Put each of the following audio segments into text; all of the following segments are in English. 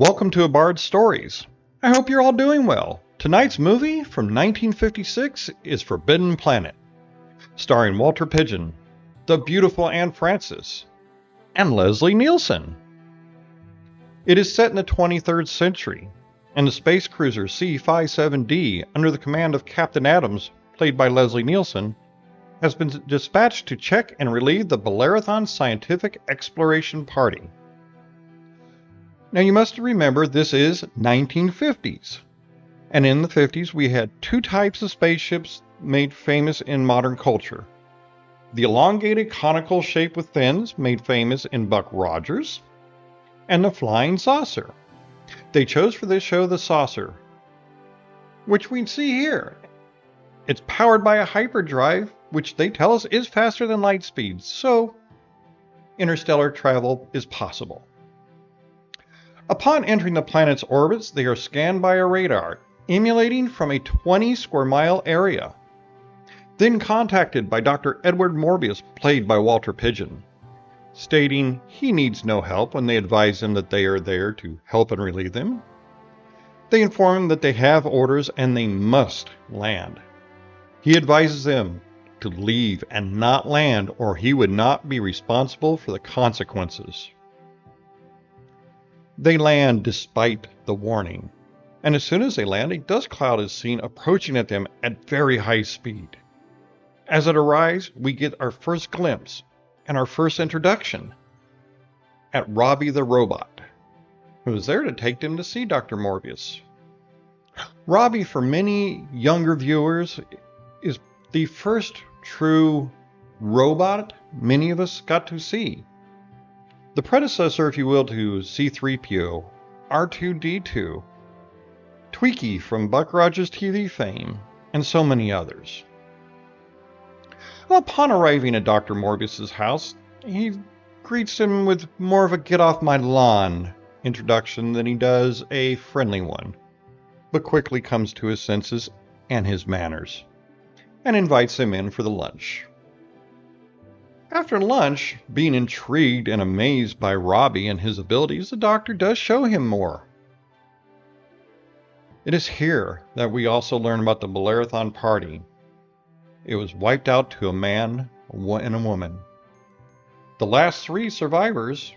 Welcome to A Bard's Stories. I hope you're all doing well. Tonight's movie from 1956 is Forbidden Planet, starring Walter Pidgeon, the beautiful Anne Francis, and Leslie Nielsen. It is set in the 23rd century, and the space cruiser C-57D, under the command of Captain Adams, played by Leslie Nielsen, has been dispatched to check and relieve the Bellerothon Scientific Exploration Party. Now you must remember this is 1950s, and in the 50s we had two types of spaceships made famous in modern culture. The elongated conical shape with fins, made famous in Buck Rogers, and the flying saucer. They chose for this show the saucer, which we see here. It's powered by a hyperdrive, which they tell us is faster than light speed, so interstellar travel is possible. Upon entering the planet's orbits, they are scanned by a radar, emulating from a 20 square mile area. Then contacted by Dr. Edward Morbius, played by Walter Pidgeon, stating he needs no help when they advise him that they are there to help and relieve them. They inform him that they have orders and they must land. He advises them to leave and not land, or he would not be responsible for the consequences. They land despite the warning, and as soon as they land, a dust cloud is seen approaching at them at very high speed. As it arrives, we get our first glimpse and our first introduction at Robbie the robot, who is there to take them to see Dr. Morbius. Robbie, for many younger viewers, is the first true robot many of us got to see. The predecessor, if you will, to C-3PO, R2-D2, Twiki from Buck Rogers TV fame, and so many others. Well, upon arriving at Dr. Morbius's house, he greets him with more of a get-off-my-lawn introduction than he does a friendly one, but quickly comes to his senses and his manners, and invites him in for the lunch. After lunch, being intrigued and amazed by Robbie and his abilities, the doctor does show him more. It is here that we also learn about the Bellerothon party. It was wiped out to a man and a woman. The last three survivors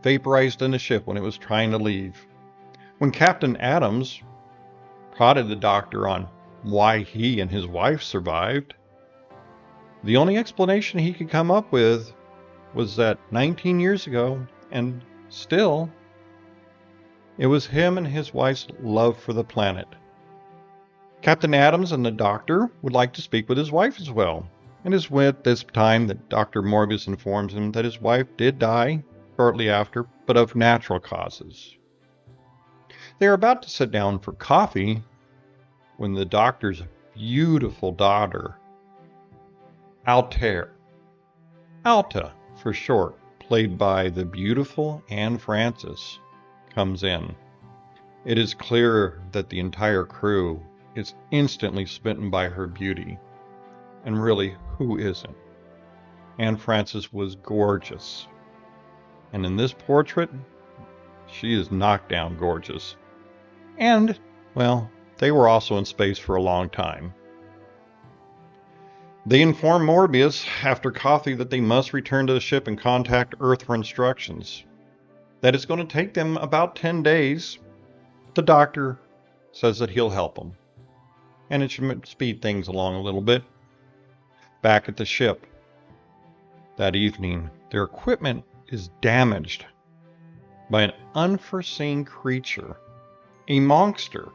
vaporized in the ship when it was trying to leave. When Captain Adams prodded the doctor on why he and his wife survived, the only explanation he could come up with was that 19 years ago, and still, it was him and his wife's love for the planet. Captain Adams and the doctor would like to speak with his wife as well, and it is with this time that Dr. Morbius informs him that his wife did die shortly after, but of natural causes. They are about to sit down for coffee when the doctor's beautiful daughter, Alta for short, played by the beautiful Anne Francis, comes in. It is clear that the entire crew is instantly smitten by her beauty. And really, who isn't? Anne Francis was gorgeous. And in this portrait, she is knocked down gorgeous. And, well, they were also in space for a long time. They inform Morbius after coffee that they must return to the ship and contact Earth for instructions. That it's going to take them about 10 days. The doctor says that he'll help them, and it should speed things along a little bit. Back at the ship that evening, their equipment is damaged by an unforeseen creature, a monster,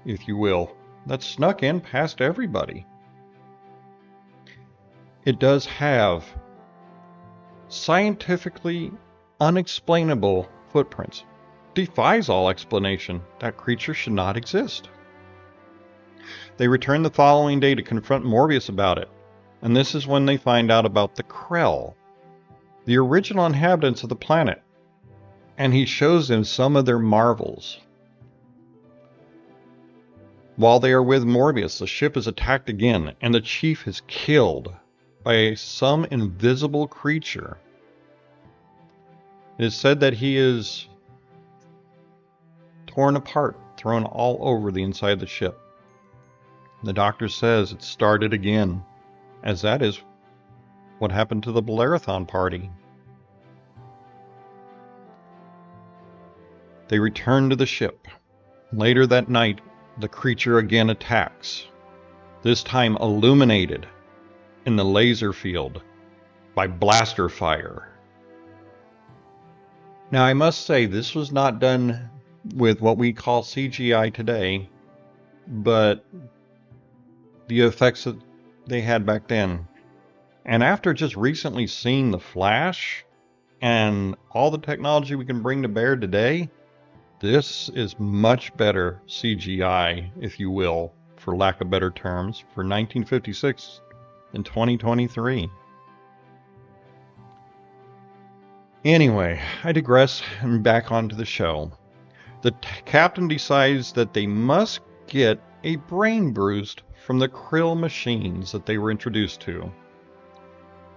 if you will, that snuck in past everybody. It does have scientifically unexplainable footprints. Defies all explanation. That creature should not exist. They return the following day to confront Morbius about it, and this is when they find out about the Krell, the original inhabitants of the planet, and he shows them some of their marvels. While they are with Morbius, the ship is attacked again, and the chief is killed by some invisible creature. It is said that he is torn apart, thrown all over the inside of the ship. The doctor says it started again, as that is what happened to the Bellerothon party. They return to the ship. Later that night, the creature again attacks, this time illuminated in the laser field by blaster fire. Now, I must say, this was not done with what we call CGI today, but the effects that they had back then. And after just recently seeing The Flash and all the technology we can bring to bear today, this is much better CGI, if you will, for lack of better terms, for 1956 and 2023. Anyway, I digress and back onto the show. The captain decides that they must get a brain boost from the krill machines that they were introduced to.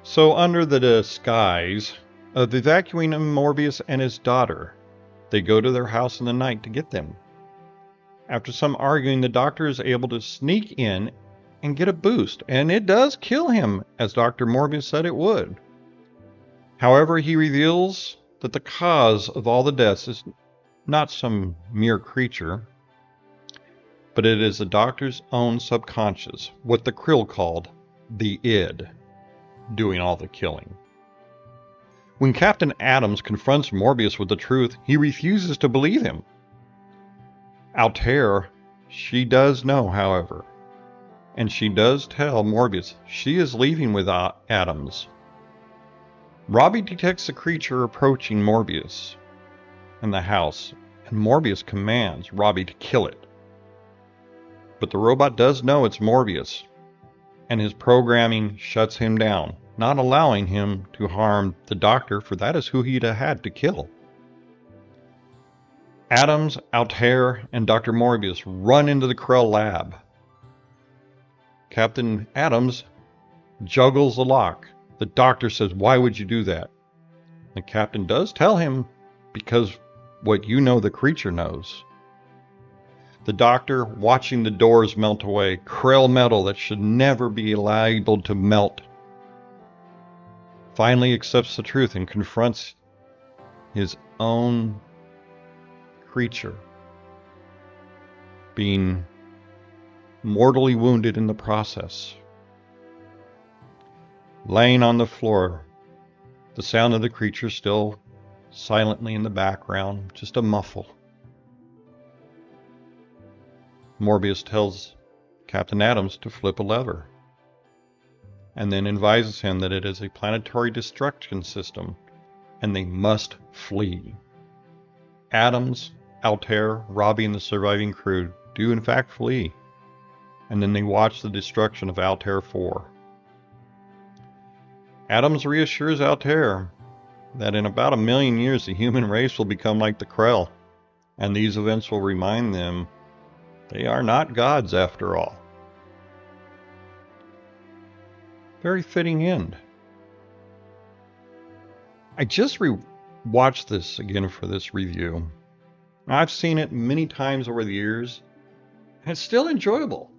So under the disguise of evacuating Morbius and his daughter, they go to their house in the night to get them. After some arguing, the doctor is able to sneak in and get a boost, and it does kill him, as Dr. Morbius said it would. However, he reveals that the cause of all the deaths is not some mere creature, but it is the doctor's own subconscious, what the krill called the id, doing all the killing. When Captain Adams confronts Morbius with the truth, he refuses to believe him. Altair, she does know, however, and she does tell Morbius she is leaving with Adams. Robbie detects the creature approaching Morbius in the house, and Morbius commands Robbie to kill it. But the robot does know it's Morbius, and his programming shuts him down, not allowing him to harm the doctor, for that is who he'd had to kill. Adams, Altair, and Dr. Morbius run into the Krell lab. Captain Adams juggles the lock. The doctor says, "Why would you do that?" The captain does tell him, because what you know the creature knows. The doctor, watching the doors melt away, Krell metal that should never be allowed to melt, finally accepts the truth and confronts his own creature being mortally wounded in the process. Laying on the floor, the sound of the creature still silently in the background, just a muffle. Morbius tells Captain Adams to flip a lever, and then advises him that it is a planetary destruction system, and they must flee. Adams, Altair, Robbie, and the surviving crew do in fact flee, and then they watch the destruction of Altair 4. Adams reassures Altair that in about 1,000,000 years the human race will become like the Krell, and these events will remind them they are not gods after all. Very fitting end. I just watched this again for this review. I've seen it many times over the years, and it's still enjoyable.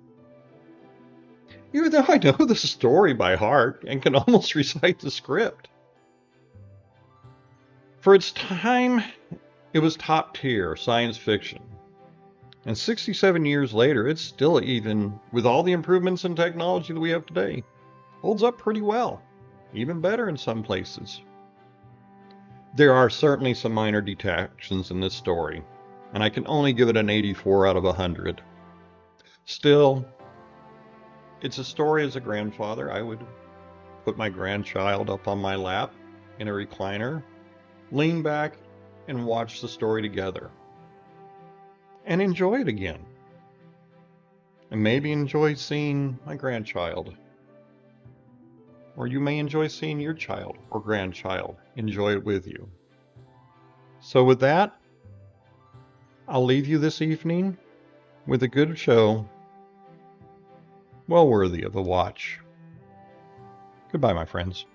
Even though I know the story by heart and can almost recite the script. For its time, it was top tier science fiction. And 67 years later, it's still, even with all the improvements in technology that we have today, holds up pretty well. Even better in some places. There are certainly some minor detractions in this story, and I can only give it an 84 out of 100. Still, it's a story as a grandfather. I would put my grandchild up on my lap in a recliner, lean back, and watch the story together. And enjoy it again. And maybe enjoy seeing my grandchild. Or you may enjoy seeing your child or grandchild enjoy it with you. So with that, I'll leave you this evening with a good show, well worthy of a watch. Goodbye, my friends.